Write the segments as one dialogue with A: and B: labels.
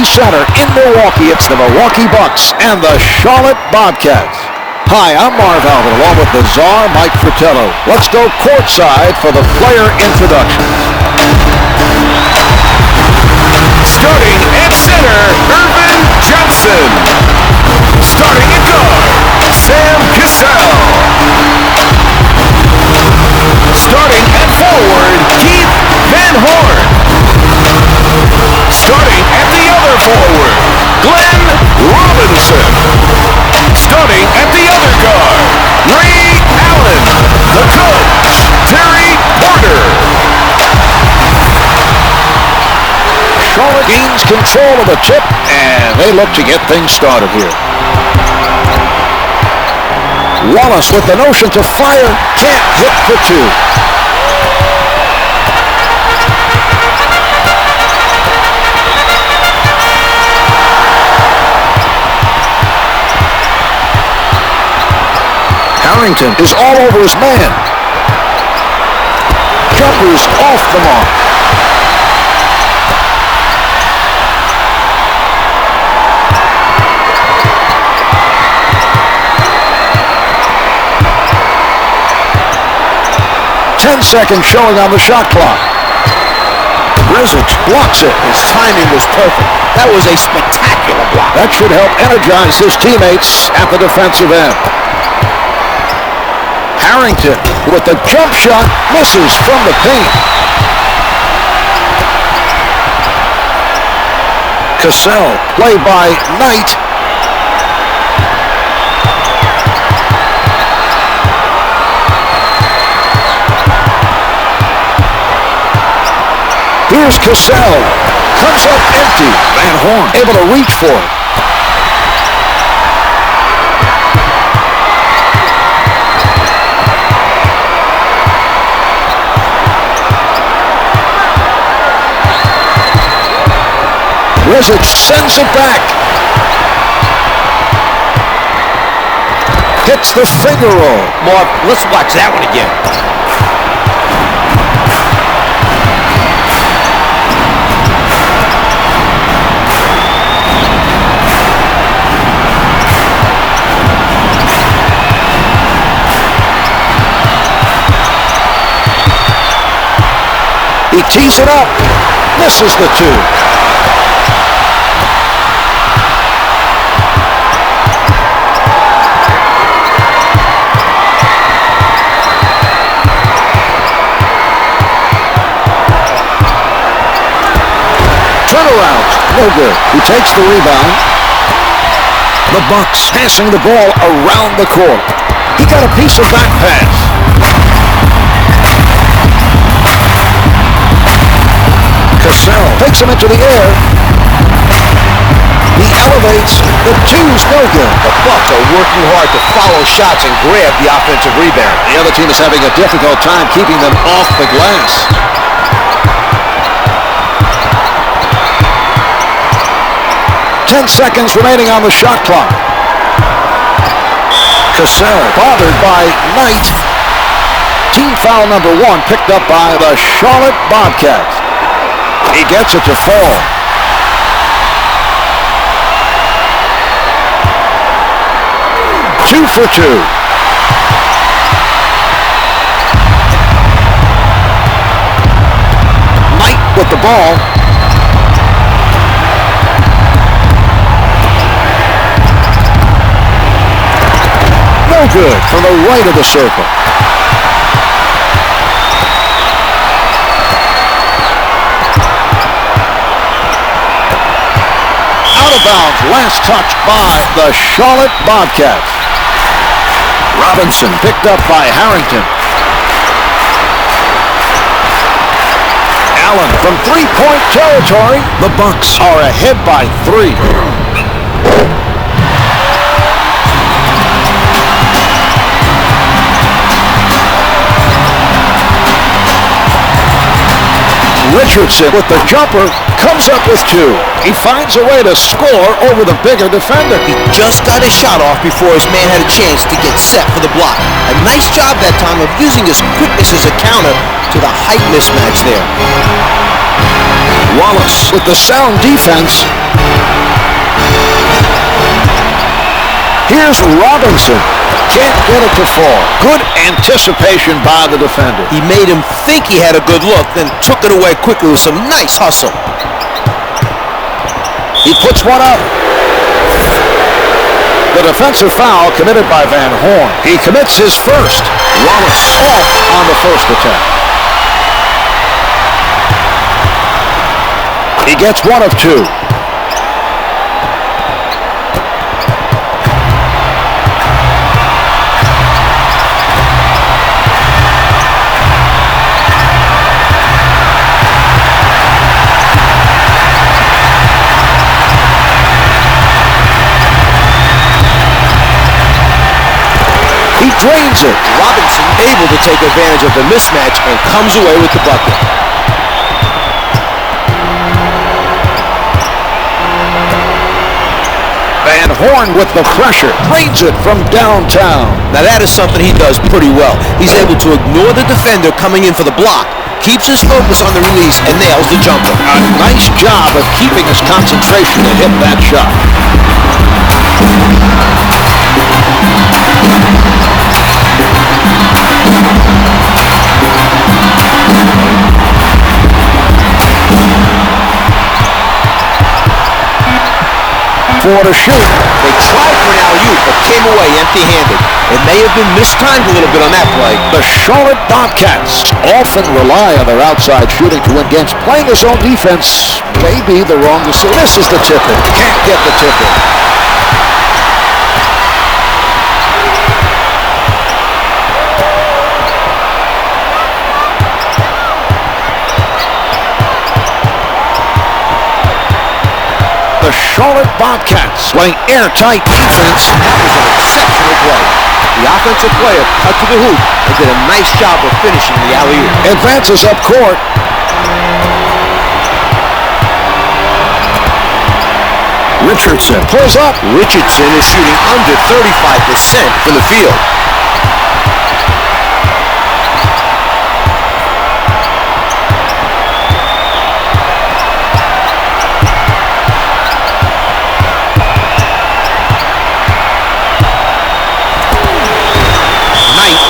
A: City Center in Milwaukee. It's the Milwaukee Bucks and the Charlotte Bobcats. Hi, I'm Marv Alvin, along with the czar, Mike Fratello. Let's go courtside for the player introductions.
B: Starting at center, Irvin Johnson. Starting at guard, Sam Cassell. Starting at forward, Keith Van Horn. Starting at the other forward, Glenn Robinson. Starting at the other guard, Ray Allen. The coach, Terry Porter.
A: Charlotte gains control of the tip, and they look to get things started here. Wallace with the notion to fire, can't hit for two. Harrington is all over his man. Jumper's off the mark. Ten seconds showing on the shot clock. Richardson blocks it. His timing was perfect.
C: That was a spectacular block.
A: That should help energize his teammates at the defensive end. Harrington with the jump shot, misses from the paint. Cassell, play by Knight. Here's Cassell, comes up empty. Van Horn able to reach for it. Richardson sends it back. Hits the finger roll.
C: Mark, let's watch that one again.
A: He tees it up. Misses the two. Turnaround, no good. He takes the rebound. The Bucks passing the ball around the court. He got a piece of that pass. Cassell takes him into the air. He elevates. The two's no good.
C: The Bucks are working hard to follow shots and grab the offensive rebound.
A: The other team is having a difficult time keeping them off the glass. Ten seconds remaining on the shot clock. Cassell bothered by Knight. Team foul number 1 picked up by the Charlotte Bobcats. He gets it to fall. Two for two. Knight with the ball. No good from the right of the circle. Out of bounds, last touch by the Charlotte Bobcats. Robinson picked up by Harrington. Allen from three-point territory. The Bucks are ahead by 3. Richardson with the jumper comes up with 2. He finds a way to score over the bigger defender.
C: He just got his shot off before his man had a chance to get set for the block. A nice job that time of using his quickness as a counter to the height mismatch there.
A: Wallace with the sound defense. Here's Robinson. Can't get it to fall. Good anticipation by the defender.
C: He made him think he had a good look, then took it away quickly with some nice hustle.
A: He puts one up. The defensive foul committed by Van Horn. He commits his first. Wallace off on the first attack. He gets one of two. He drains it.
C: Robinson able to take advantage of the mismatch and comes away with the bucket.
A: Van Horn with the pressure. Drains it from downtown.
C: Now that is something he does pretty well. He's able to ignore the defender coming in for the block, keeps his focus on the release, and nails the jumper.
A: A nice job of keeping his concentration to hit that shot. For to shoot.
C: They tried for an alley-oop, but came away empty-handed. It may have been mistimed a little bit on that play.
A: The Charlotte Bobcats often rely on their outside shooting to win games. Playing his own defense may be the wrong decision. This is the tip-in. Can't get the tip-in. The Charlotte Bobcats playing airtight defense.
C: That was an exceptional play. The offensive player cut to the hoop and did a nice job of finishing the alley-oop.
A: Advances up court. Richardson pulls up.
C: Richardson is shooting under 35% from the field.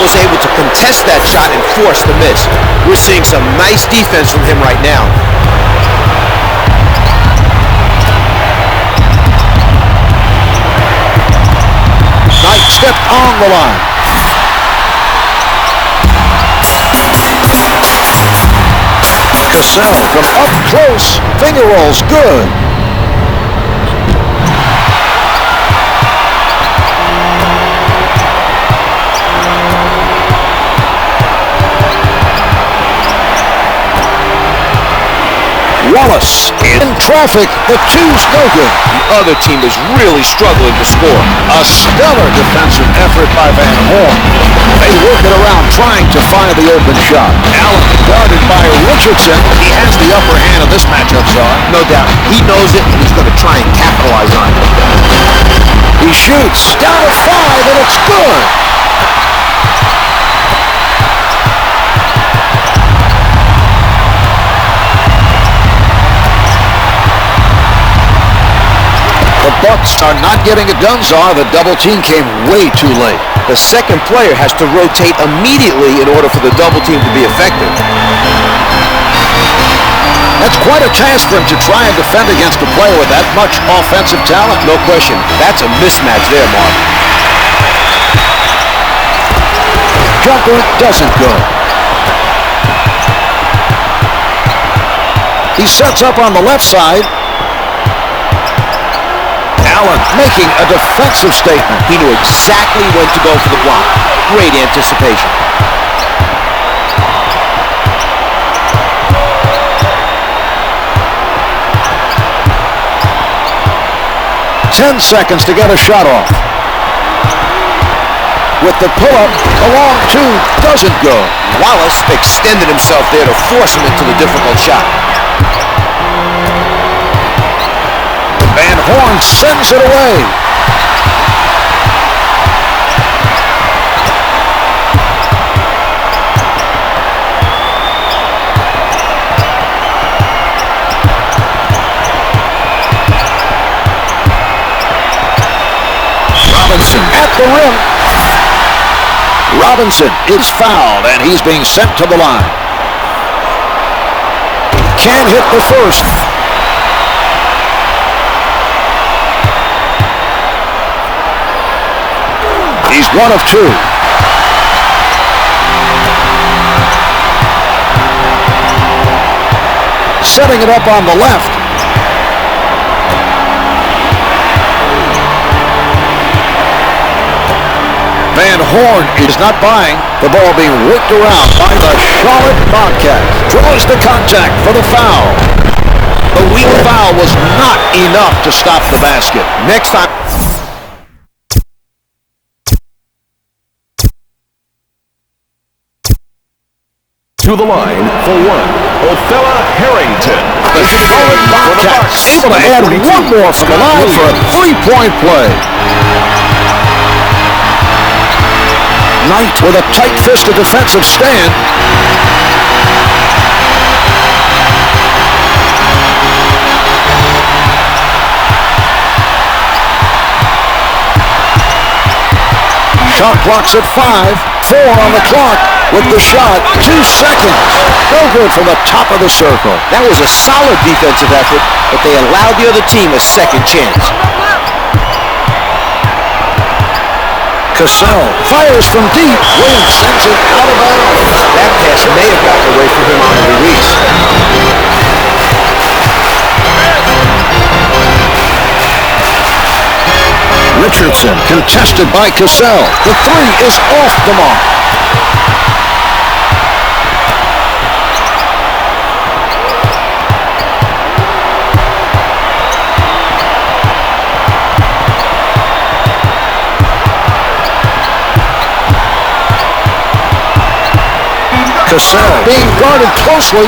C: Was able to contest that shot and force the miss. We're seeing some nice defense from him right now.
A: Knight stepped on the line. Cassell from up close. Finger rolls good. Wallace in traffic. The two's no good.
C: The other team is really struggling to score.
A: A stellar defensive effort by Van Horn. They work it around trying to find the open shot. Allen guarded by Richardson. He has the upper hand of this matchup, Czar.
C: No doubt. He knows it, and he's going to try and capitalize on it.
A: He shoots down to 5, and it's good. The Bucks are not getting it done, Czar. The double team came way too late.
C: The second player has to rotate immediately in order for the double team to be effective.
A: That's quite a task for him to try and defend against a player with that much offensive talent.
C: No question. That's a mismatch there, Mark.
A: Jumper doesn't go. He sets up on the left side. Allen making a defensive statement.
C: He knew exactly when to go for the block. Great anticipation.
A: 10 seconds to get a shot off. With the pull-up, a long two doesn't go.
C: Wallace extended himself there to force him into the difficult shot.
A: Van Horn sends it away. Robinson the rim. Robinson is fouled, and he's being sent to the line. Can't hit the first. He's 1 of 2. Setting it up on the left. Van Horn is not buying. The ball being worked around by the Charlotte Bobcats. Draws the contact for the foul. The weak foul was not enough to stop the basket.
C: Next time.
B: To the line for one, Othella Harrington.
A: The Charlotte Bobcats able to add one more from the line for a three-point play. Knight with a tight-fisted defensive stand. Shot clock's at 5. 4 on the clock with the shot. 2 seconds. No good from the top of the circle.
C: That was a solid defensive effort, but they allowed the other team a second chance.
A: Cassell fires from deep. Williams sends it out of bounds.
C: That pass may have gotten away from him on the release.
A: Richardson contested by Cassell. The three is off the mark. Cassell being guarded closely.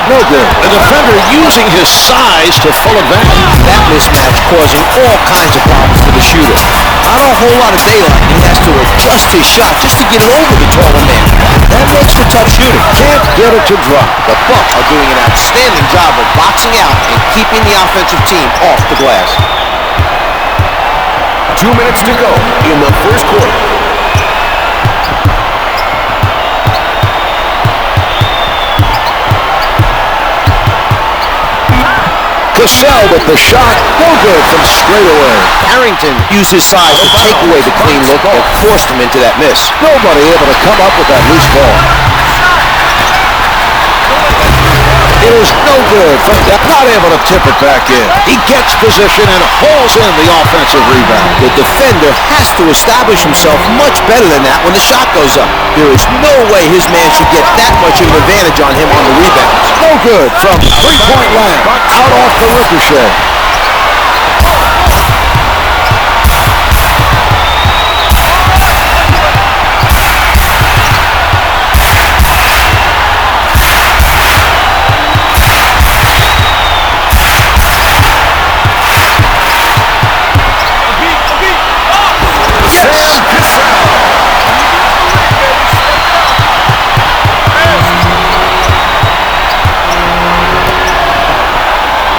A: No good. The defender using his size to full advantage.
C: That mismatch causing all kinds of problems for the shooter. Not a whole lot of daylight. He has to adjust his shot just to get it over the taller man. That makes for tough shooting.
A: Can't get it to drop.
C: The Bucks are doing an outstanding job of boxing out and keeping the offensive team off the glass.
B: 2 minutes to go in the first quarter.
A: Cassell with the shot, no good from straight away.
C: Harrington used his size to take away the clean look and forced him into that miss.
A: Nobody able to come up with that loose ball. It is no good from that, not able to tip it back in. He gets position and hauls in the offensive rebound.
C: The defender has to establish himself much better than that when the shot goes up. There is no way his man should get that much of an advantage on him on the rebounds.
A: No good from three-point land, out off the ricochet.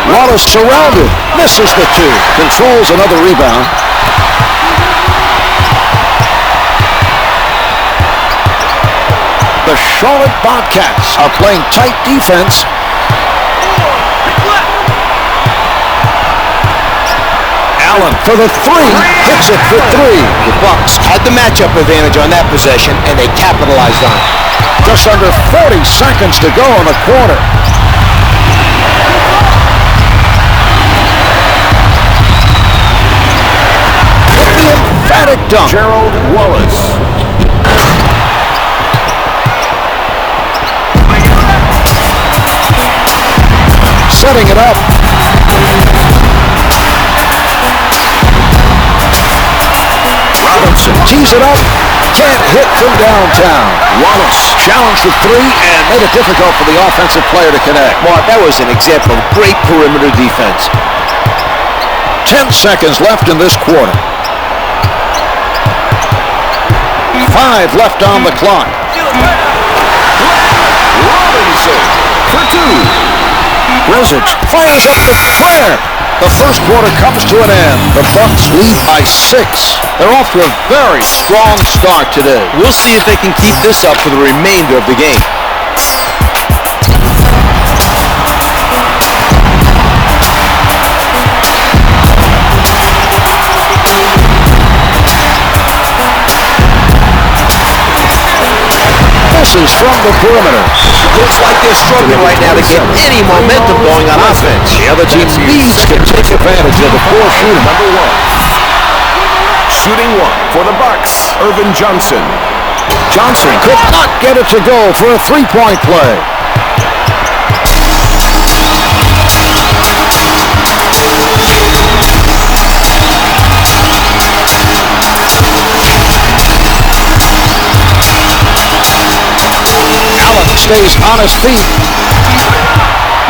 A: Wallace surrounded, misses the two, controls another rebound. The Charlotte Bobcats are playing tight defense. Allen for the three, hits it for 3.
C: The Bucks had the matchup advantage on that possession, and they capitalized on it.
A: Just under 40 seconds to go in the quarter. Emphatic dunk.
B: Gerald Wallace.
A: Setting it up. Robinson tees it up. Can't hit from downtown. Wallace challenged the 3 and made it difficult for the offensive player to connect.
C: Mark, that was an example of great perimeter defense.
A: 10 seconds left in this quarter. 5 left on the clock.
B: Robinson for 2.
A: Brezich fires up the flare. The first quarter comes to an end. The Bucks lead by 6. They're off to a very strong start today.
C: We'll see if they can keep this up for the remainder of the game.
A: Misses from the perimeter.
C: Looks like they're struggling right now to get any momentum going on offense.
A: The other team needs to take advantage of the poor shooting.
B: Number 1. Shooting 1 for the Bucks, Irvin Johnson.
A: Johnson could not get it to go for a three-point play. Stays on his feet.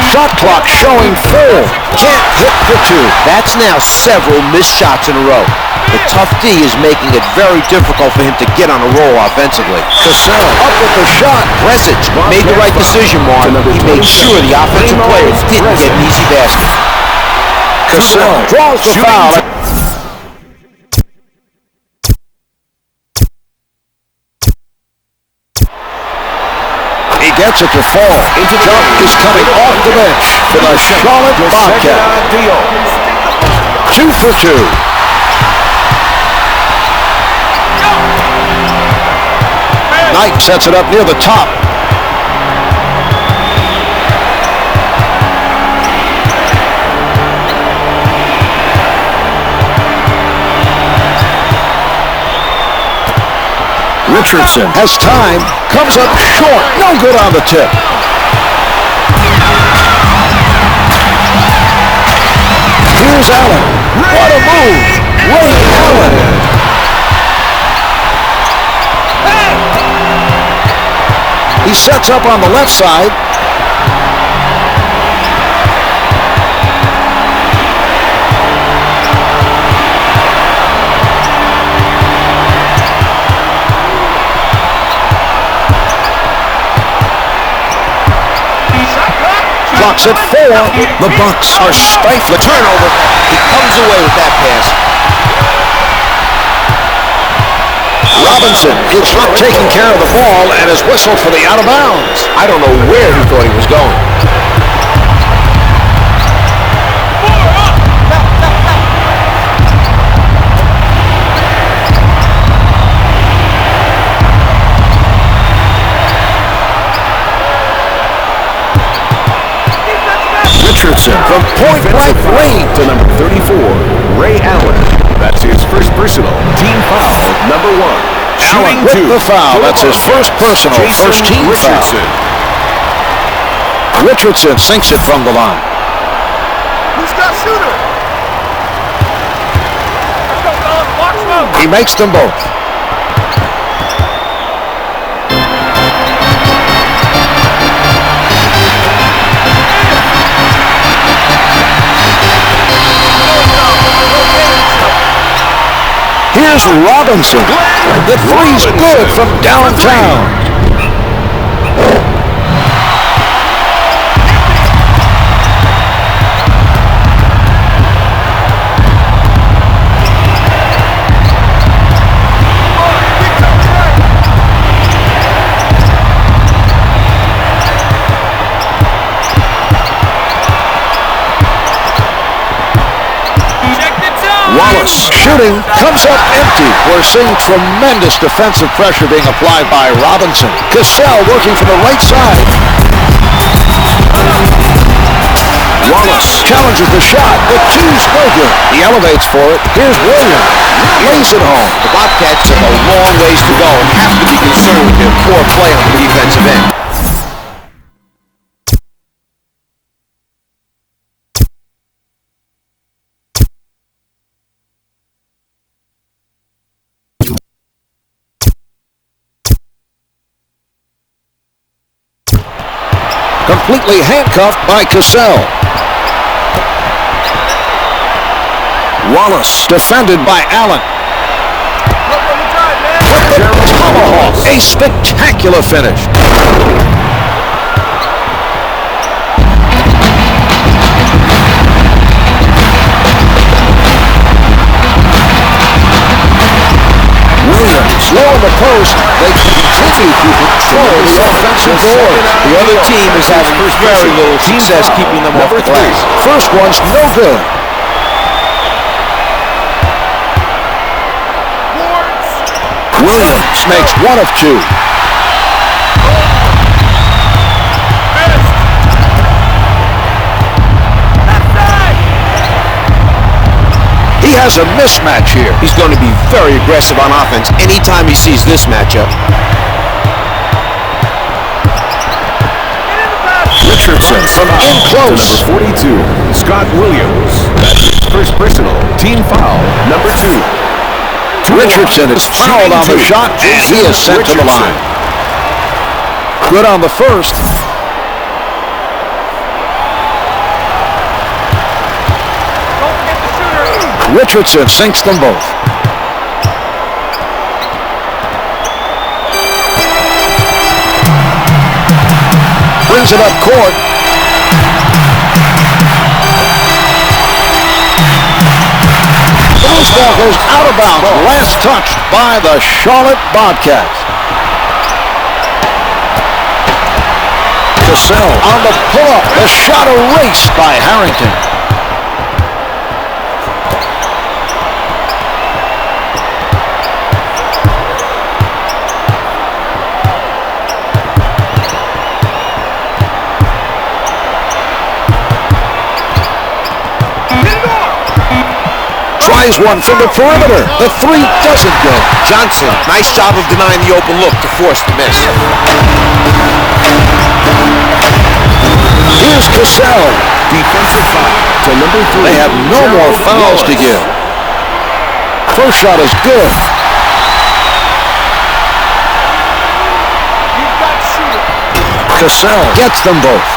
A: Shot clock showing full. Can't hit for 2.
C: That's now several missed shots in a row. The tough D is making it very difficult for him to get on a roll offensively.
A: Cassell up with the shot.
C: Bresic made the right decision, Mark. He made sure the offensive players didn't get an easy basket.
A: Cassell draws the foul. Gets it to fall. Into the jump is coming off the bench for the Charlotte Bobcats. 2 for 2. Knight sets it up near the top. Richardson has time, comes up short, no good on the tip. Here's Allen. What a move! Ray Allen. He sets up on the left side. Clock's at 4. The Bucks are stifling.
C: Turnover. He comes away with that pass.
A: Robinson is not taking care of the ball and is whistled for the out of bounds.
C: I don't know where he thought he was going.
A: Richardson from point-blank range
B: to number 34, Ray Allen. That's his first personal. Team foul, number 1.
A: Allen with the foul. That's his first personal, first team
B: Richardson.
A: foul. Richardson sinks it from the line.
D: Who's got shooter?
A: He makes them both. Here's Robinson. The three's good from downtown. Wallace shooting, comes up empty. We're seeing tremendous defensive pressure being applied by Robinson. Cassell working from the right side. Wallace challenges the shot. The two's no good. He elevates for it. Here's Williams. Lays it home.
C: The Bobcats have a long ways to go and have to be concerned with their poor play on the defensive end.
A: Completely handcuffed by Cassell. Wallace defended by Allen. Tomahawk, a spectacular finish. the post, they continue to control the offensive board.
C: The other team is having very little success keeping them off the glass.
A: First one's no good. Williams makes one of two. He has a mismatch here.
C: He's going to be very aggressive on offense anytime he sees this matchup.
B: Richardson
A: From in close.
B: to number 42, Scott Williams. That's his first personal. Team foul, number 2.
A: Richardson is fouled on the shot, and he is sent to the line. Good on the first. Richardson sinks them both. Brings it up court. The loose ball goes out of bounds. Last touched by the Charlotte Bobcats. Cassell on the pull-up. The shot erased by Harrington. Tries one from the perimeter. The three doesn't go.
C: Johnson, nice job of denying the open look to force the miss.
A: Here's Cassell.
B: Defensive foul to number 3.
A: They have no more fouls to give. First shot is good. Cassell gets them both.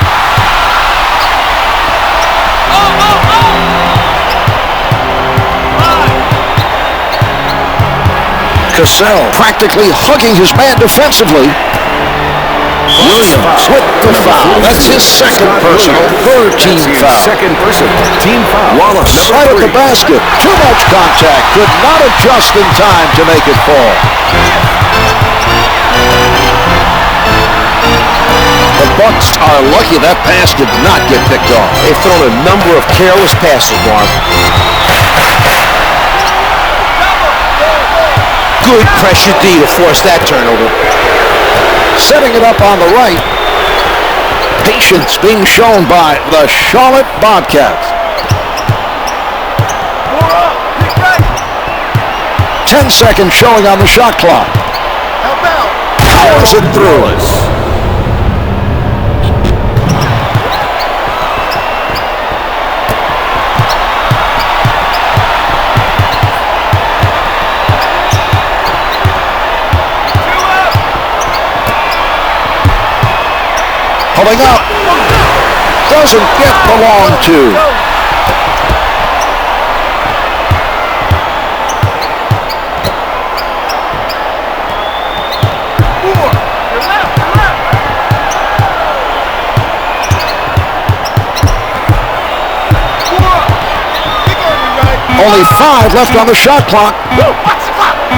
A: Cassell practically hugging his man defensively. Williams with the foul. That's his second personal. Third team foul.
B: Second personal. Team foul.
A: Wallace right at the basket. Too much contact. Could not adjust in time to make it fall. The Bucks are lucky that pass did not get picked off.
C: They've thrown a number of careless passes, Mark. Good pressure D to force that turnover.
A: Setting it up on the right. Patience being shown by the Charlotte Bobcats. 10 seconds showing on the shot clock. Powers it through. Pulling up. Doesn't get the long two. Only 5 left on the shot clock.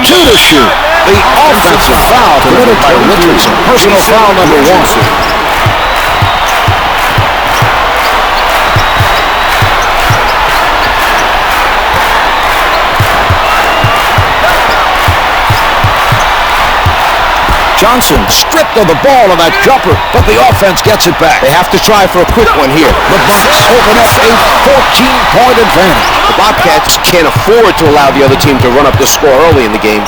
A: 2 to shoot. The offensive foul committed by Richardson. Personal foul number 1. Johnson stripped of the ball on that jumper, but the offense gets it back.
C: They have to try for a quick one here.
A: The Bucks open up a 14-point advantage.
C: The Bobcats can't afford to allow the other team to run up the score early in the game.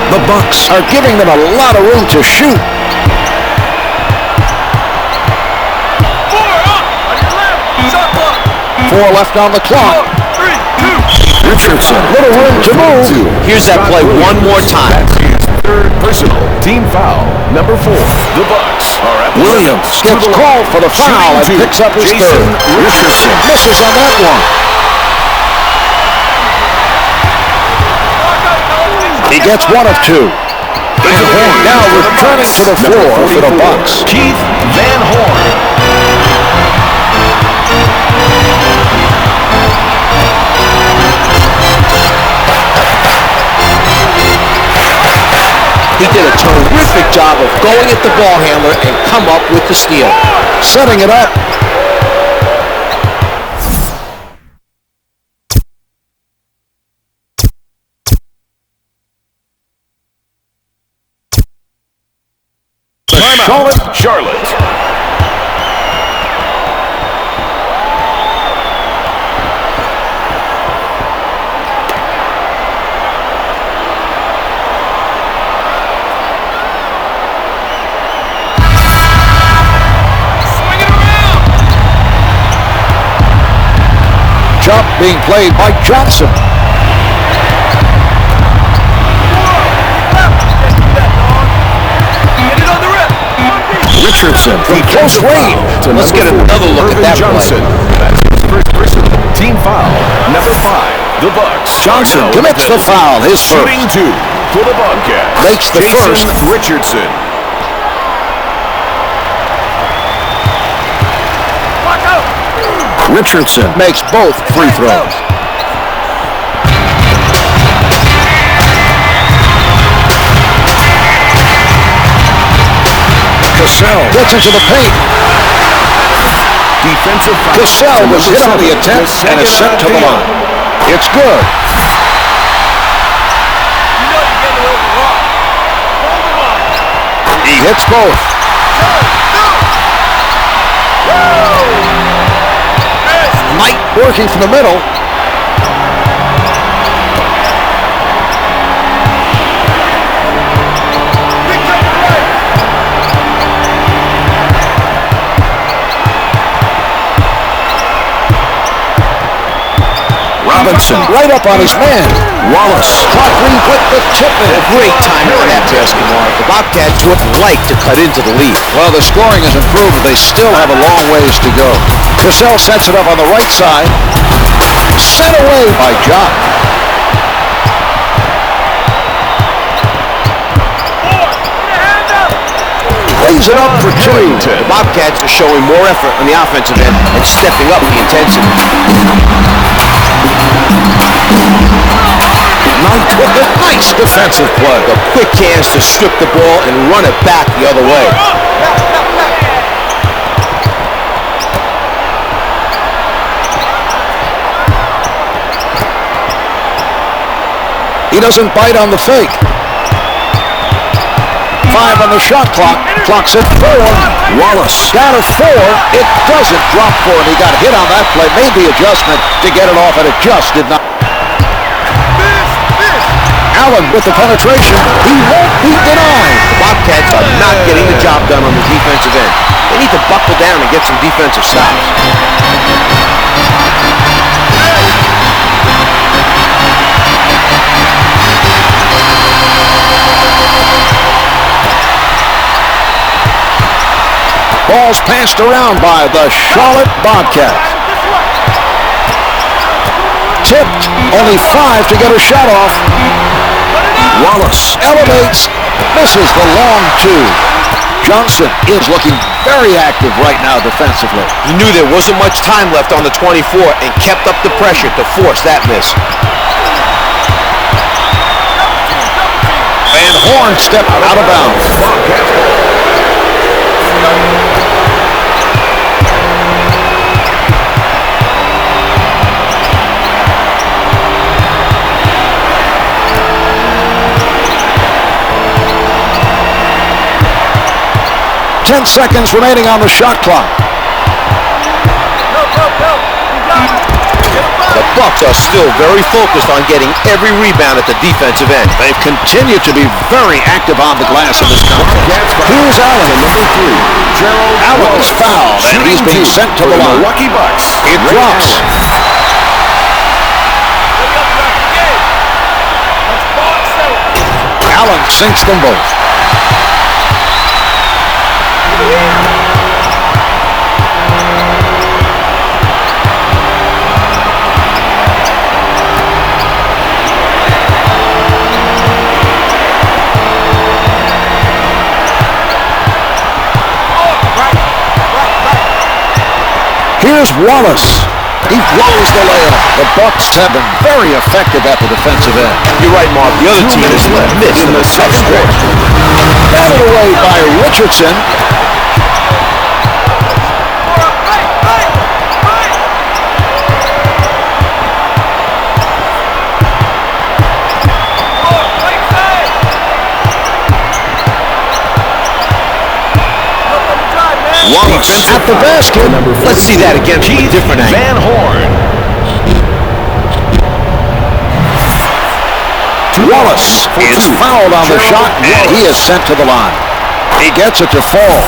A: The Bucks are giving them a lot of room to shoot. 4 left on the clock.
D: 3, 2.
A: Richardson, little room to move.
C: Here's that play one more time.
B: Third personal. Team foul number 4. The Bucks are at
A: Williams gets called for the foul and picks up his third. Richardson misses on that one. He gets 1 of 2. And Horn now returning to the floor for the Bucks.
B: Keith Van Horn.
C: He did a terrific job of going at the ball handler and come up with the steal.
A: Setting it up.
B: Charlotte.
A: Jump being played by Johnson. Richardson from close range.
C: Let's get another look at that
B: Johnson. That's his first personal team foul. Number 5, the Bucks.
A: Johnson commits the foul. His first.
B: Shooting 2 for the Bobcats.
A: Makes the first.
B: Richardson.
A: Richardson makes both free throws. Cassell gets into the paint.
B: Defensive foul.
A: Cassell was hit on the attempt and is sent to the line. It's good. He hits both. Knight working from the middle. Robinson right up on his man. Wallace Crockery with the tip.
C: A great time for that basket, Mark. The Bobcats would like to cut into the lead.
A: Well, the scoring has improved, but they still have a long ways to go. Cassell sets it up on the right side. Set away by Jock. Lays it up for 2.
C: The Bobcats are showing more effort on the offensive end and stepping up the intensity.
A: Knight with a nice defensive play.
C: The quick hands to strip the ball and run it back the other way.
A: He doesn't bite on the fake. 5 on the shot clock. Clock's at 4. Wallace down to 4. It doesn't drop for him. He got hit on that play. Made the adjustment to get it off, and it just did not. Allen with the penetration. He won't be denied.
C: The Bobcats are not getting the job done on the defensive end. They need to buckle down and get some defensive stops.
A: Ball's passed around by the Charlotte Bobcats. Tipped. Only 5 to get a shot off. Wallace elevates. Misses the long 2. Johnson is looking very active right now defensively.
C: He knew there wasn't much time left on the 24 and kept up the pressure to force that miss.
A: And Horn stepped out of bounds. 10 seconds remaining on the shot clock.
C: The Bucks are still very focused on getting every rebound at the defensive end.
A: They've continued to be very active on the glass in this contest. Here's Allen.
B: Number 3, Gerald
A: Allen is fouled, and he's being sent to the line.
B: Milwaukee Bucks.
A: It drops. Allen sinks them both. Here's Wallace. He blows the layup. The Bucks have been very effective at the defensive end.
C: You're right, Mark. The other team has missed in the second quarter.
A: Batted away by Richardson.
B: Wallace
A: At the basket.
C: Let's see that again from a different angle.
B: Van Horn.
A: Wallace is fouled on the shot, and he is sent to the line. He gets it to fall.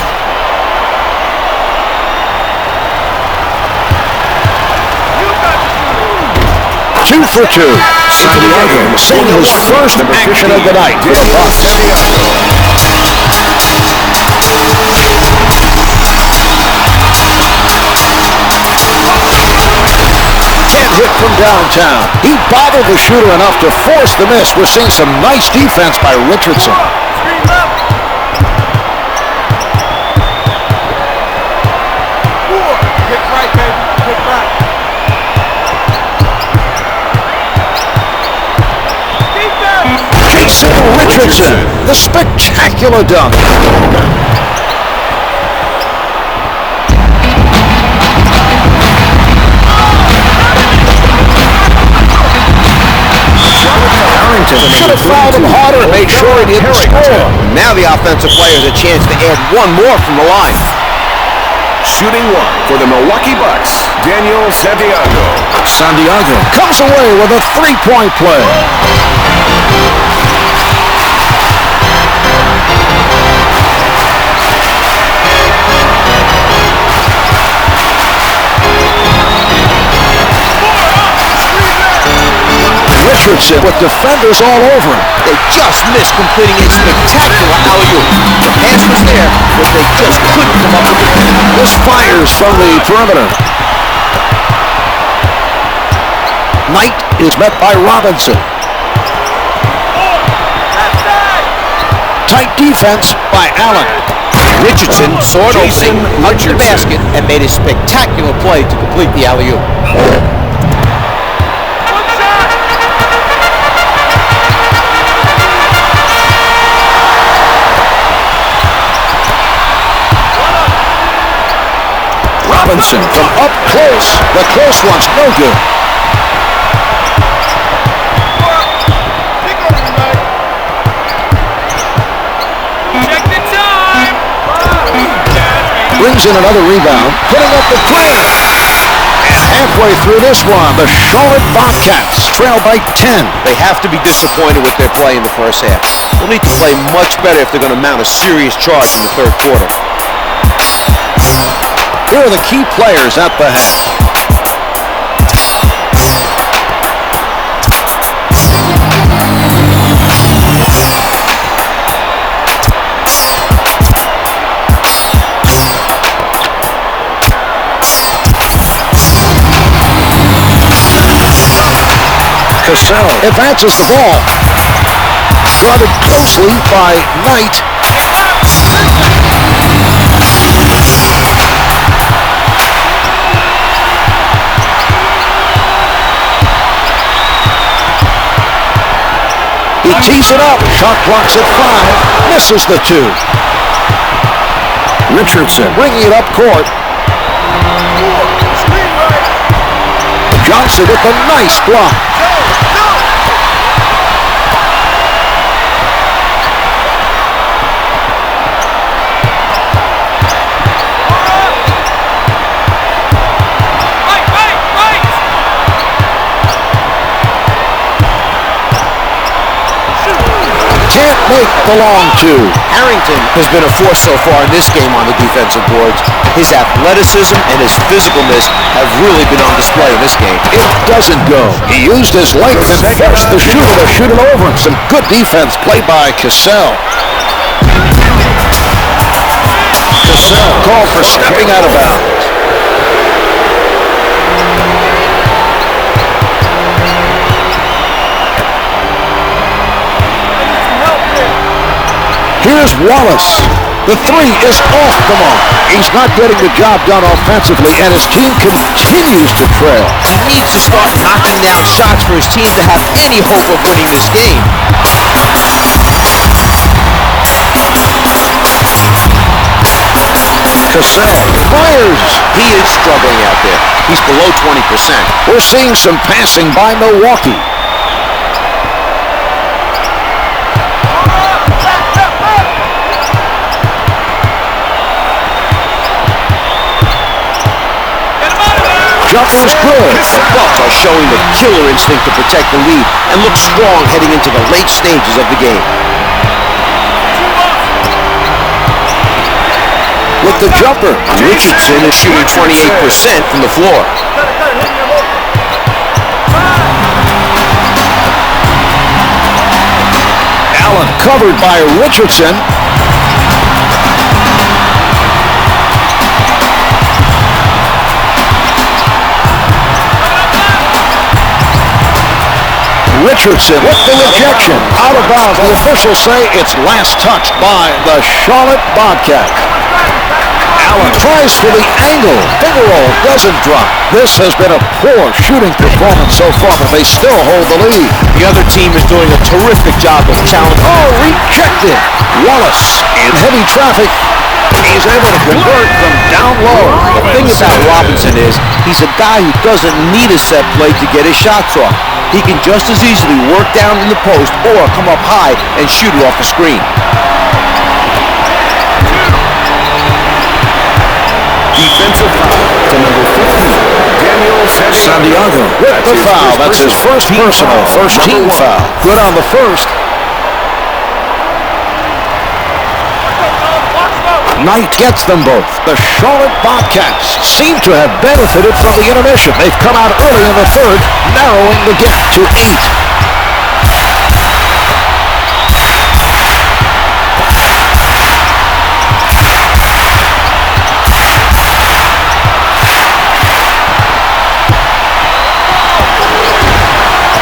A: Two for two. Santiago seeing his first action of the night for the Bucks. Hit from downtown. He bothered the shooter enough to force the miss. We're seeing some nice defense by Richardson. Jason Richardson, the spectacular dunk. Should have fouled him harder and made sure he didn't score.
C: Now the offensive player has a chance to add one more from the line.
B: Shooting one for the Milwaukee Bucks, Daniel Santiago.
A: Santiago comes away with a three-point play. Richardson with defenders all over him.
C: They just missed completing a spectacular alley-oop. The pass was there, but they just couldn't come up with it.
A: This fires from the perimeter. Knight is met by Robinson. Tight defense by Allen.
C: Richardson saw it opening, hugged the basket, and made a spectacular play to complete the alley-oop.
A: Robinson from up close. The close one's no good.
E: Check the time.
A: Brings in another rebound, putting up the three. And halfway through this one, the Charlotte Bobcats trail by 10.
C: They have to be disappointed with their play in the first half. They'll need to play much better if they're going to mount a serious charge in the third quarter.
A: Here are the key players at the half. Cassell advances the ball. Guarded closely by Knight. He tees it up. Shot clock's at 5. Misses the 2. Richardson bringing it up court. Johnson with a nice block. Can't make the long two.
C: Harrington has been a force so far in this game on the defensive boards. His athleticism and his physicalness have really been on display in this game.
A: It doesn't go. He used his length and forced the shooter to shoot it over him. Some good defense played by Cassell. Cassell called for stepping out of bounds. Here's Wallace. The three is off the mark. He's not getting the job done offensively, and his team continues to trail.
C: He needs to start knocking down shots for his team to have any hope of winning this game.
A: Cassell fires.
C: He is struggling out there. He's below 20%.
A: We're seeing some passing by Milwaukee. Jumper's good.
C: The Bucks are showing the killer instinct to protect the lead and look strong heading into the late stages of the game.
A: With the jumper,
C: Richardson is shooting 28% from the floor.
A: Allen covered by Richardson. Richardson with the rejection. Out of bounds. The officials say it's last touched by the Charlotte Bobcats. Allen tries for the angle. Finger roll doesn't drop. This has been a poor shooting performance so far, but they still hold the lead.
C: The other team is doing a terrific job of challenging.
A: Oh, rejected. Wallace in heavy traffic. He's able to convert from down low.
C: The thing about Robinson is he's a guy who doesn't need a set play to get his shots off. He can just as easily work down in the post or come up high and shoot it off the screen.
B: Defensive foul to number 15,
A: Santiago with the foul. That's his first personal, first team foul. Good on the first. Knight gets them both. The Charlotte Bobcats seem to have benefited from the intermission. They've come out early in the third, narrowing the gap to 8.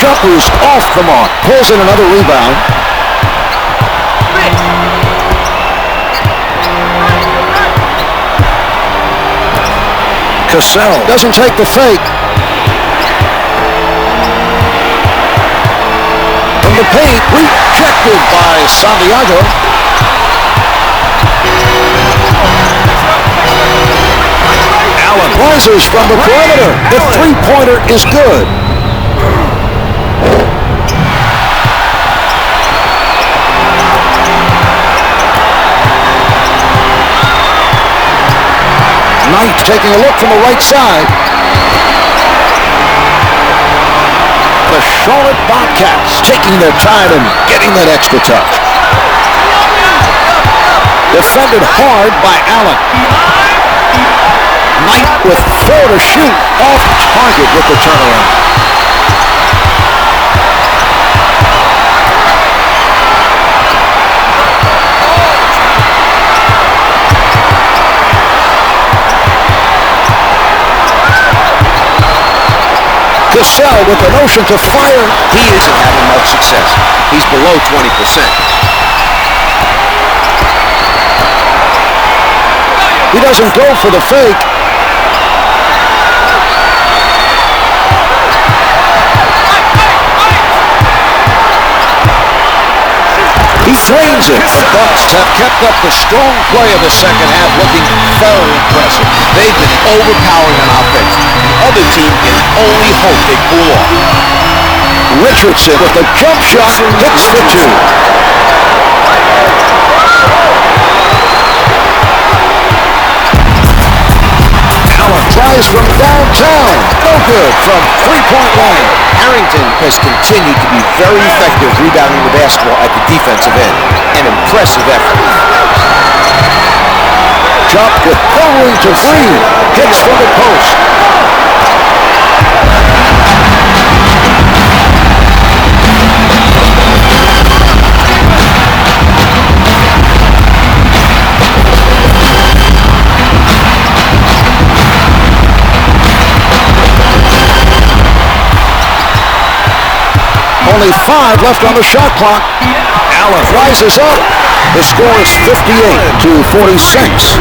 A: Jumper's off the mark. Pulls in another rebound. Cassell doesn't take the fake. From the paint, rejected by Santiago. Allen rises from the perimeter. The three-pointer is good. Knight taking a look from the right side. The Charlotte Bobcats taking their time and getting that extra touch. Defended hard by Allen. Knight with 4 to shoot. Off target with the turnaround. Cassell with the notion to fire.
C: He isn't having much success. He's below 20%.
A: He doesn't go for the fake. He drains it. The Bucks have kept up the strong play of the second half, looking very impressive.
C: They've been overpowering on offense. The other team can only hope they pull off.
A: Richardson with the jump shot hits the 2. Allen tries from downtown. No good from three-point line.
C: Harrington has continued to be very effective rebounding the basketball at the defensive end. An impressive effort.
A: Jump with no room to breathe. Hits from the post. Only 5 left on the shot clock. Allen rises up. The score is 58 to 46.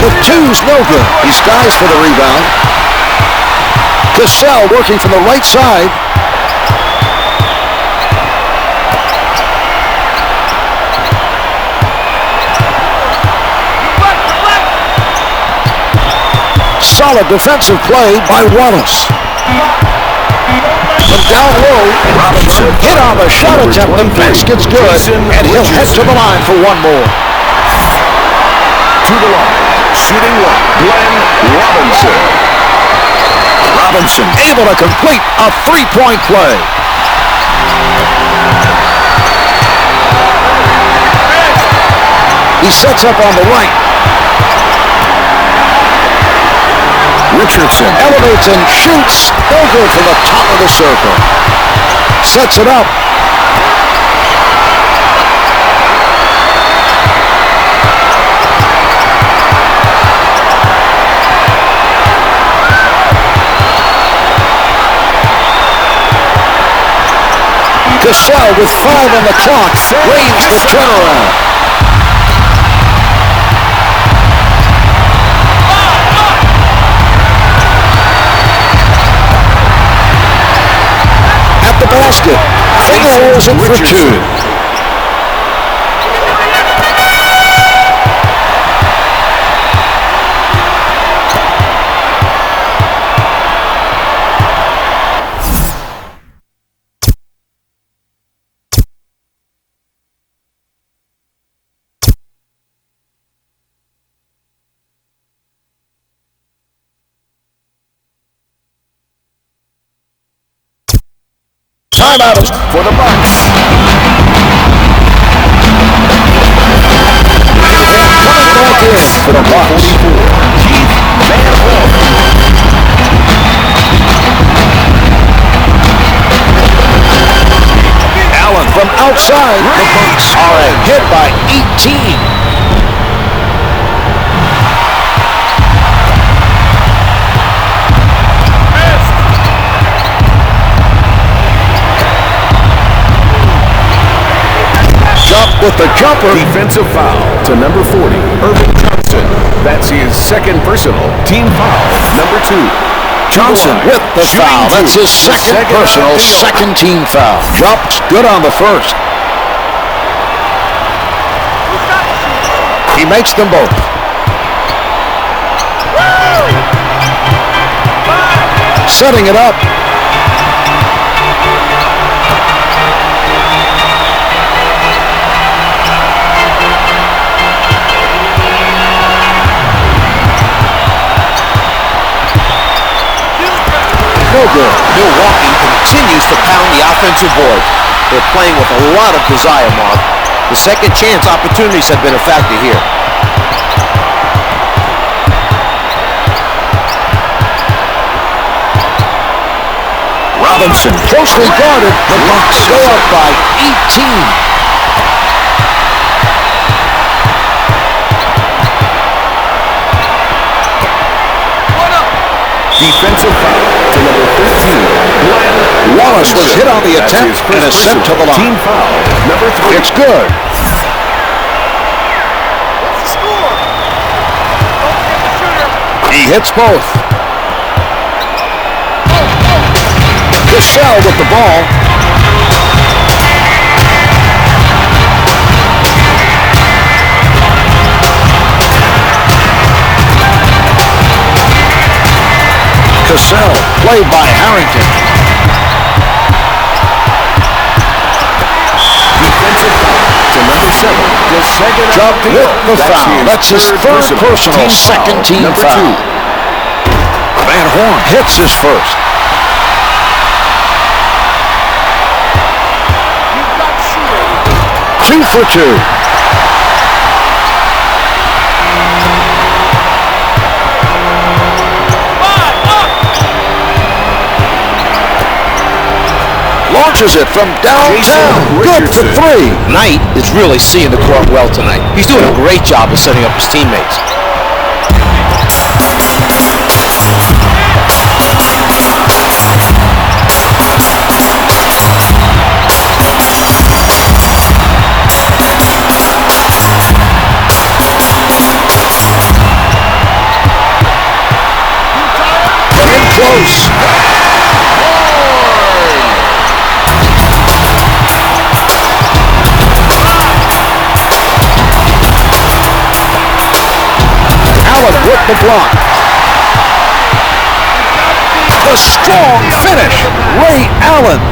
A: The 2's no good. He skies for the rebound. Cassell working from the right side. Solid defensive play by Wallace. From down low, Robinson hit on the shot attempt. The basket's good, and he'll head to the line for one more.
B: To the line, shooting one, Glenn Robinson.
A: Robinson able to complete a three-point play. He sets up on the right. Richardson elevates and shoots. No good from the top of the circle. Sets it up. Cassell with 5 on the clock. Range the turnaround. The basket. Finger holes in for 2. Timeout for the Bucks. Coming back in for the Bucks. Keith Van Horn. Allen from outside. The Bucks are ahead by 18. With the jumper.
B: Defensive foul to number 40, Irving Johnson. That's his second personal. Team foul, number 2.
A: Johnson with the foul. That's his second personal, second team foul. Drops good on the first. He makes them both. Setting it up. No good.
C: Milwaukee continues to pound the offensive board. They're playing with a lot of desire, Mark. The second chance opportunities have been a factor here.
A: Robinson closely guarded. The Bucks go up by 18.
B: Defensive foul to number 15, Glenn
A: Wallace was hit on the attempt and is sent to the line.
B: Team foul, number 3.
A: It's good.
D: What's the score? Don't forget the shooter.
A: He hits both. Cassell with the ball. Cassell, played by Harrington.
B: Defensive foul to number 7,
A: Dropped with the foul. That's his third personal, second team foul. Van Horn hits his first. You've got 2 for 2. Launches it from downtown. Good for 3.
C: Knight is really seeing the court well tonight. He's doing a great job of setting up his teammates.
A: In close. the block. The strong finish. Ray Allen.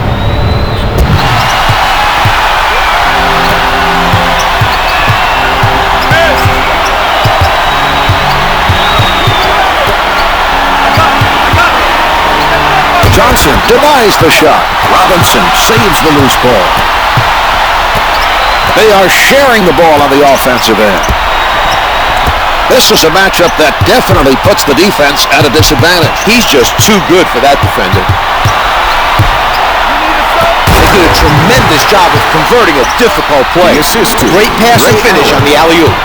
A: Johnson denies the shot. Robinson saves the loose ball. They are sharing the ball on the offensive end. This is a matchup that definitely puts the defense at a disadvantage.
C: He's just too good for that defender. They did a tremendous job of converting a difficult play. Great pass and finish on the alley-oop.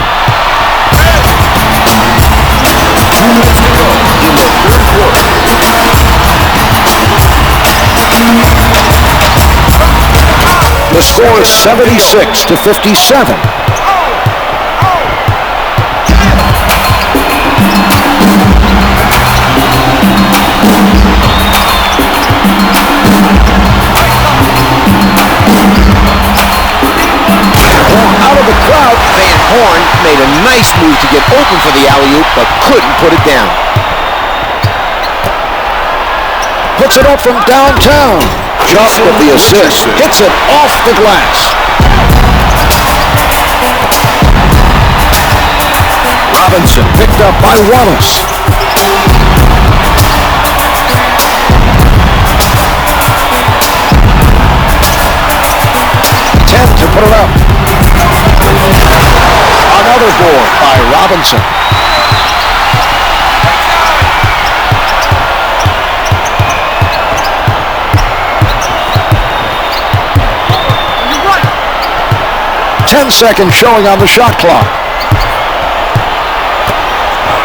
A: The score is 76-57.
C: Out of the crowd, Van Horn made a nice move to get open for the alley-oop, but couldn't put it down.
A: Puts it up from downtown. Chuck with the assist. Hits it off the glass. Robinson picked up by Wallace. To put it up. Another board by Robinson.
E: You're right.
A: 10 seconds showing on the shot clock.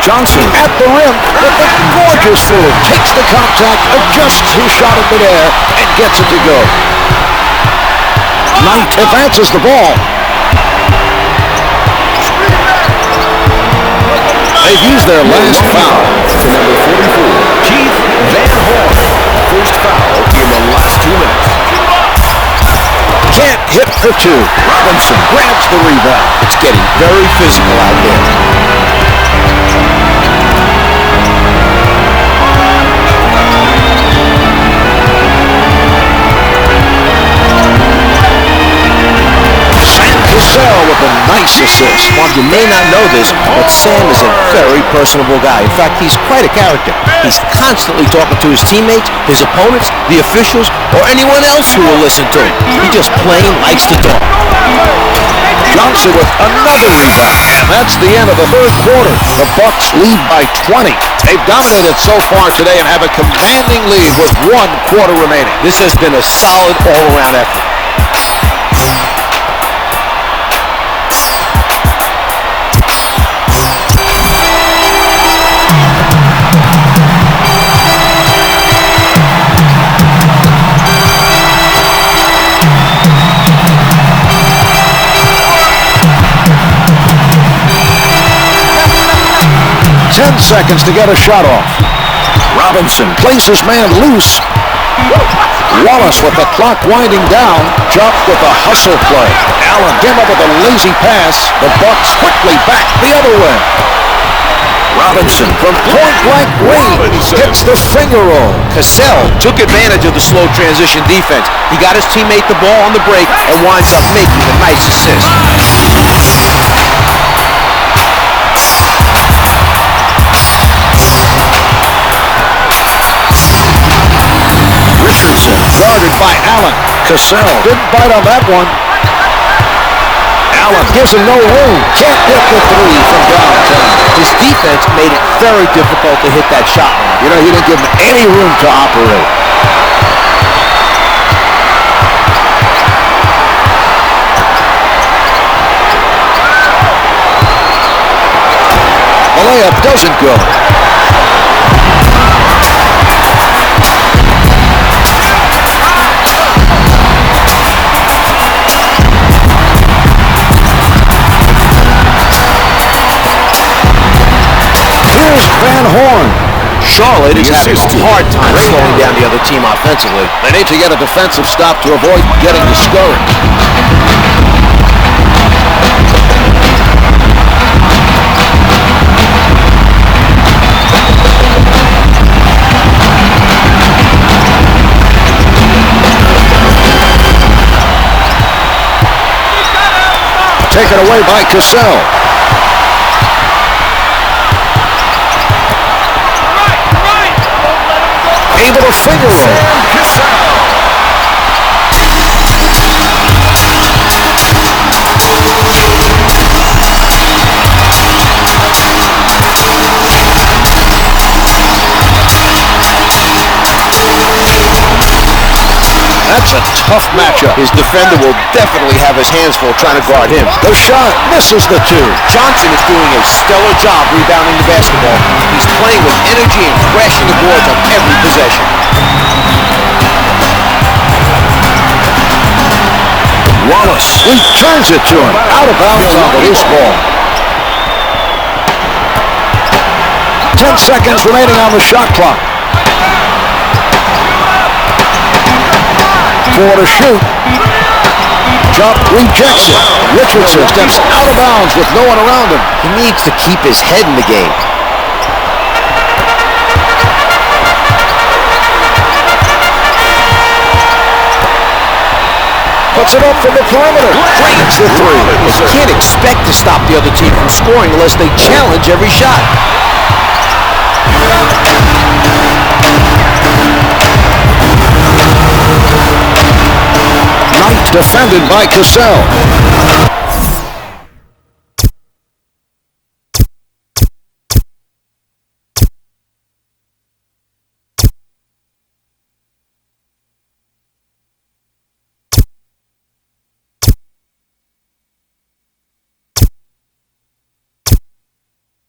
A: Johnson at the rim with the gorgeous move. Takes the contact, adjusts his shot in midair, and gets it to go. Knight advances the ball. They've used their last foul.
B: To number 44, Keith Van Horn. First foul in the last 2 minutes.
A: Can't hit for two. Robinson grabs the rebound.
C: It's getting very physical out there.
A: 'Sell with a nice assist.
C: Well, you may not know this, but Sam is a very personable guy. In fact, he's quite a character. He's constantly talking to his teammates, his opponents, the officials, or anyone else who will listen to him. He just plain likes to talk.
A: Johnson with another rebound. And that's the end of the third quarter. The Bucks lead by 20. They've dominated so far today and have a commanding lead with 1 quarter remaining.
C: This has been a solid all-around effort.
A: Seconds to get a shot off. Robinson plays his man loose. Wallace with the clock winding down. Chuck with a hustle play. Allen came up with a lazy pass. The Bucks quickly back the other way. Robinson from point-blank range hits the finger roll.
C: Cassell took advantage of the slow transition defense. He got his teammate the ball on the break and winds up making a nice assist.
A: Richardson guarded by Allen. Cassell didn't bite on that one. Allen gives him no room. Can't hit the three from downtown.
C: His defense made it very difficult to hit that shot.
A: You know, he didn't give him any room to operate. The layup doesn't go. Van Horn.
C: Charlotte is having a hard time slowing down the other team offensively.
A: They need to get a defensive stop to avoid getting discouraged. taken away by Cassell. Able to finger roll.
C: That's a tough matchup. His defender will definitely have his hands full trying to guard him.
A: The shot misses the two.
C: Johnson is doing a stellar job rebounding the basketball. He's playing with energy and crashing the boards on every possession.
A: Wallace returns it to him. Out of bounds on the loose ball. 10 seconds remaining on the shot clock. 4 to shoot. Jump rejects it. Richardson steps out of bounds with no one around him.
C: He needs to keep his head in the game.
A: Puts it up from the perimeter. Drains the three.
C: You can't expect to stop the other team from scoring unless they challenge every shot.
A: Knight defended by Cassell.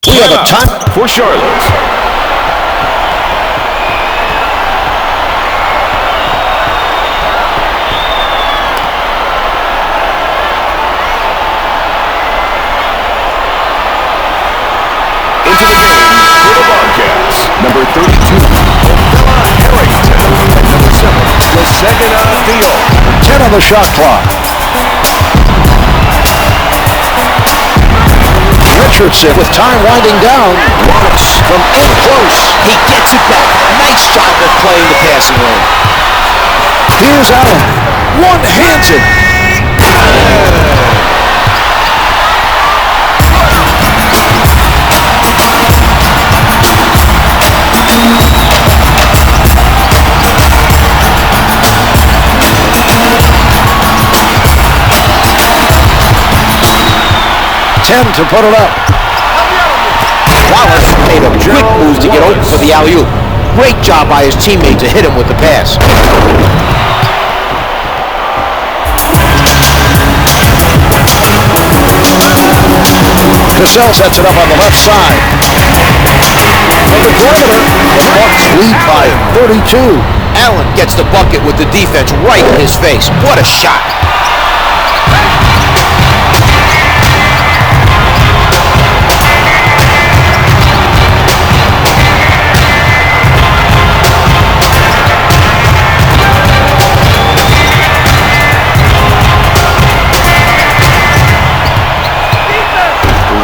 A: We have a time
B: for Charlotte. Into the game for the Bobcats, number 32, Harrington, and number 7, the second on the field.
A: 10 on the shot clock. Richardson with time winding down. Wallace from in close.
C: He gets it back. Nice job of playing the passing lane.
A: Here's Allen. One-handed. To put it up.
C: Wallace made a quick move to get open for the alley-oop. Great job by his teammate to hit him with the pass.
A: Cassell sets it up on the left side. From the perimeter, the Bucks lead by 32.
C: Allen gets the bucket with the defense right in his face. What a shot.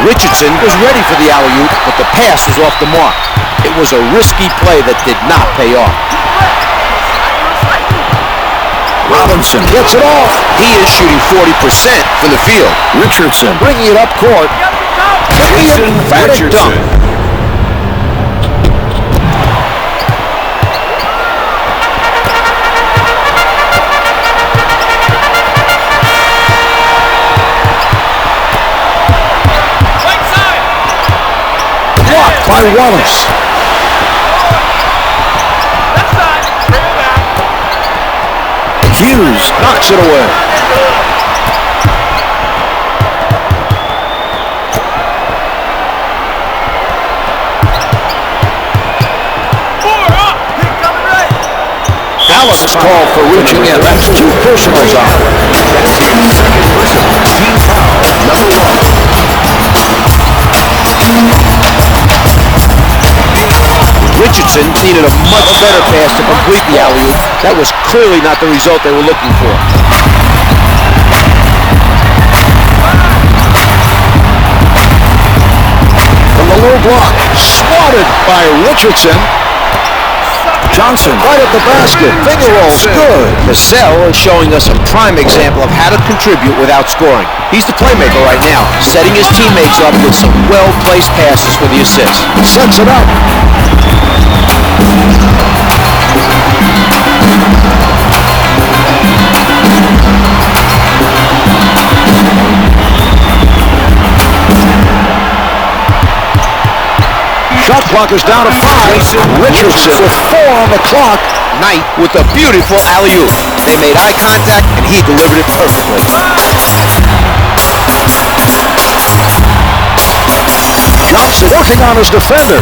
C: Richardson was ready for the alley-oop, but the pass was off the mark. It was a risky play that did not pay off.
A: Robinson gets it off.
C: He is shooting 40% from the field.
A: Richardson bringing it up court.
B: Jason Richardson.
A: By Wallace. Hughes knocks it away. Allen's called for reaching in. That's 2 personals out.
B: That's his second personal. Team foul, number 1.
C: Richardson needed a much better pass to complete the alley-oop. That was clearly not the result they were looking for. From the low block, swatted by Richardson. Johnson.
A: Right at the basket. Finger rolls. Good.
C: Vassell is showing us a prime example of how to contribute without scoring. He's the playmaker right now, setting his teammates up with some well-placed passes for the assist.
A: Sets it up. Shot clock is down to 5. Richardson with 4 on the clock.
C: Knight with a beautiful alley-oop. They made eye contact, and he delivered it perfectly.
A: Johnson working on his defender.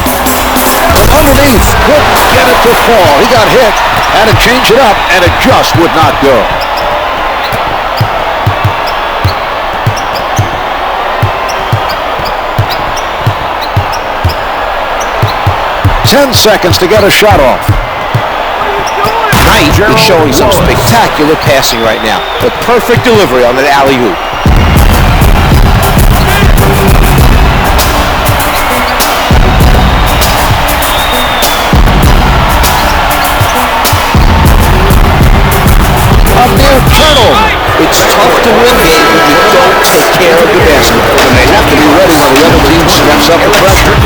A: Underneath. Couldn't get it to fall. He got hit. Had to change it up, and it just would not go. 10 seconds to get a shot off.
C: Knight is showing some spectacular passing right now. The perfect delivery on that alley-oop.
A: A near turnover.
C: It's tough to win games when you don't take care of the basketball.
A: And they have to be ready when the other team steps up the pressure.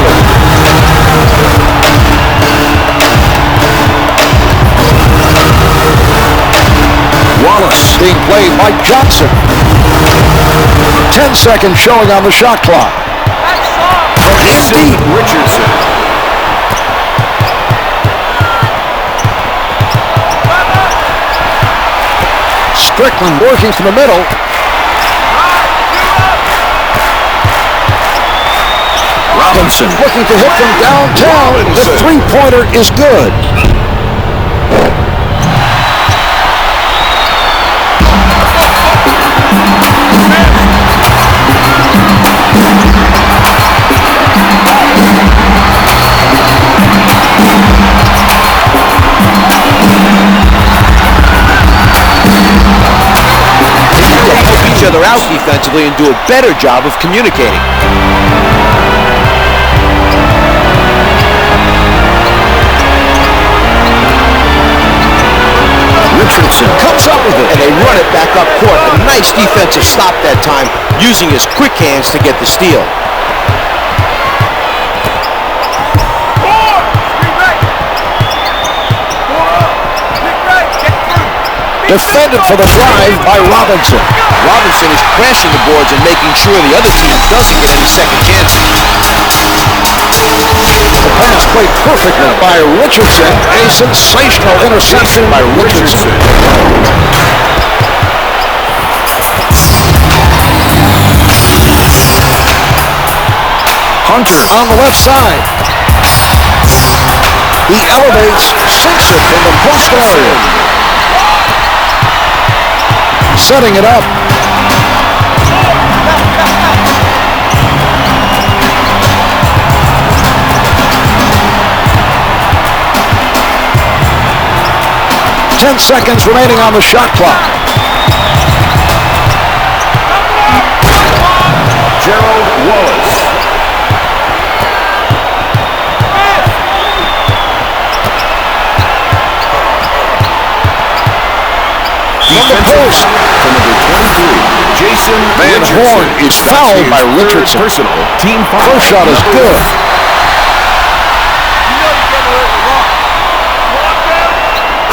A: Wallace being played by Johnson. 10 seconds showing on the shot clock.
B: It's deep. Richardson.
A: Strickland working from the middle. Robinson looking to hit from downtown. The three-pointer is good.
C: Each other out defensively and do a better job of communicating. Richardson comes up with it, and they run it back up court. A nice defensive stop that time, using his quick hands to get the steal.
A: Defended for the drive by Robinson.
C: Robinson is crashing the boards and making sure the other team doesn't get any second chances.
A: The pass played perfectly by Richardson. A sensational interception by Richardson. Hunter on the left side. He elevates, sinks it in the bust area. Setting it up. Ten seconds remaining on the shot clock.
B: Gerald Wallace.
A: From the post.
B: For number 23, Jason
A: Van Horn is fouled by Richardson.
B: Personal. Team foul.
A: First shot is good.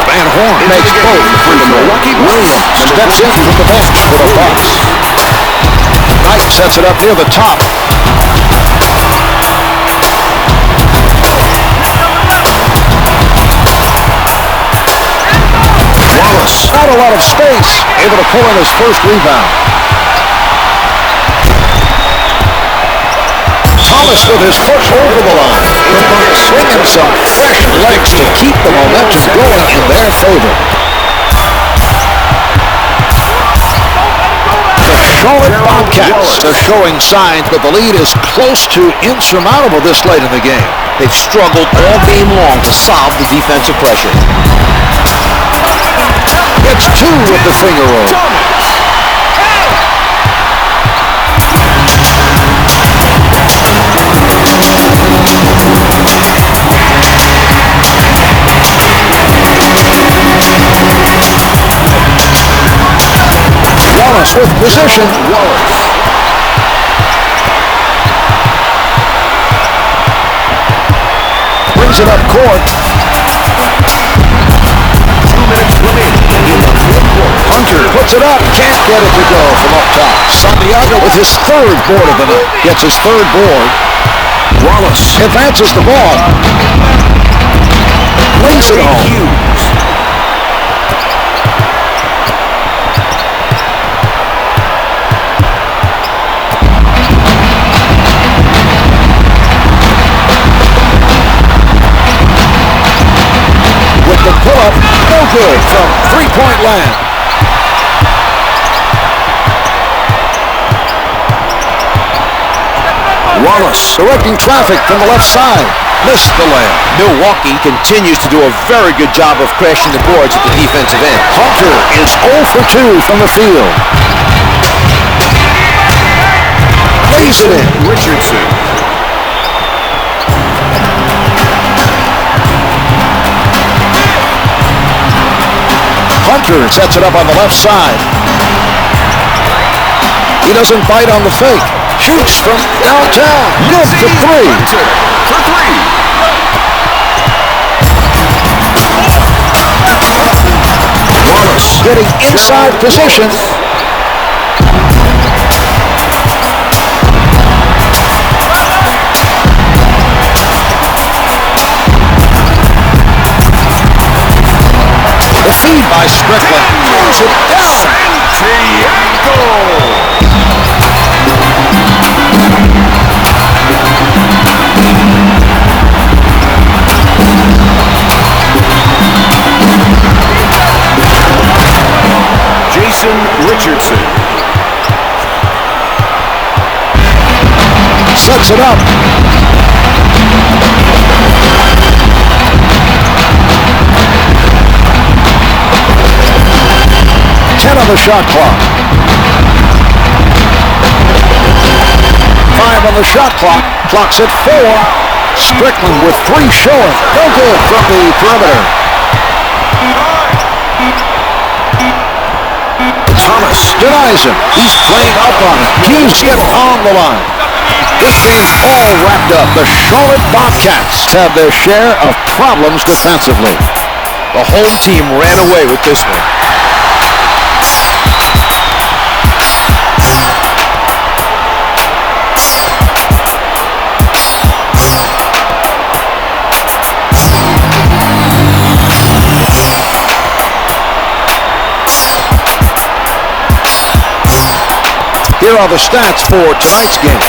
A: Van Horn makes both for the Milwaukee. Williams steps in from the bench for the Bucks. Knight sets it up near the top. Wallace, not a lot of space, able to pull in his first rebound. Thomas with his foot over the line. Swinging some fresh legs to keep the momentum going in their favor. The Charlotte Bobcats are showing signs that the lead is close to insurmountable this late in the game.
C: They've struggled all game long to solve the defensive pressure.
A: Gets two with the finger roll. with position.
B: Wallace.
A: Brings it up court.
B: 2 minutes remaining in the fourth quarter.
A: Hunter puts it up. Can't get it to go from up top. Santiago with his third board of the night. Gets his third board.
B: Wallace.
A: Advances the ball. Lays it home.
B: Hughes.
A: With the pull-up, no good from three-point land.
B: Wallace.
A: Directing traffic from the left side. Missed the layup.
C: Milwaukee continues to do a very good job of crashing the boards at the defensive end.
A: Hunter is 0 for 2 from the field. Lays it in.
B: Richardson.
A: Hunter sets it up on the left side. He doesn't bite on the fake. Shoots from downtown. Good for three.
B: Hunter for three. Wallace.
A: Getting inside position. The feed by Strickland. Throws it down.
B: Santiago. Richardson.
A: Sets it up. On the shot clock. 5 on the shot clock. Clock's at 4. Strickland with 3 showing. No good from the perimeter.
B: Thomas
A: denies him. He's playing up on it. Keeps it on the line. This game's all wrapped up. The Charlotte Bobcats have their share of problems defensively.
C: The home team ran away with this one.
A: Here are the stats for tonight's game.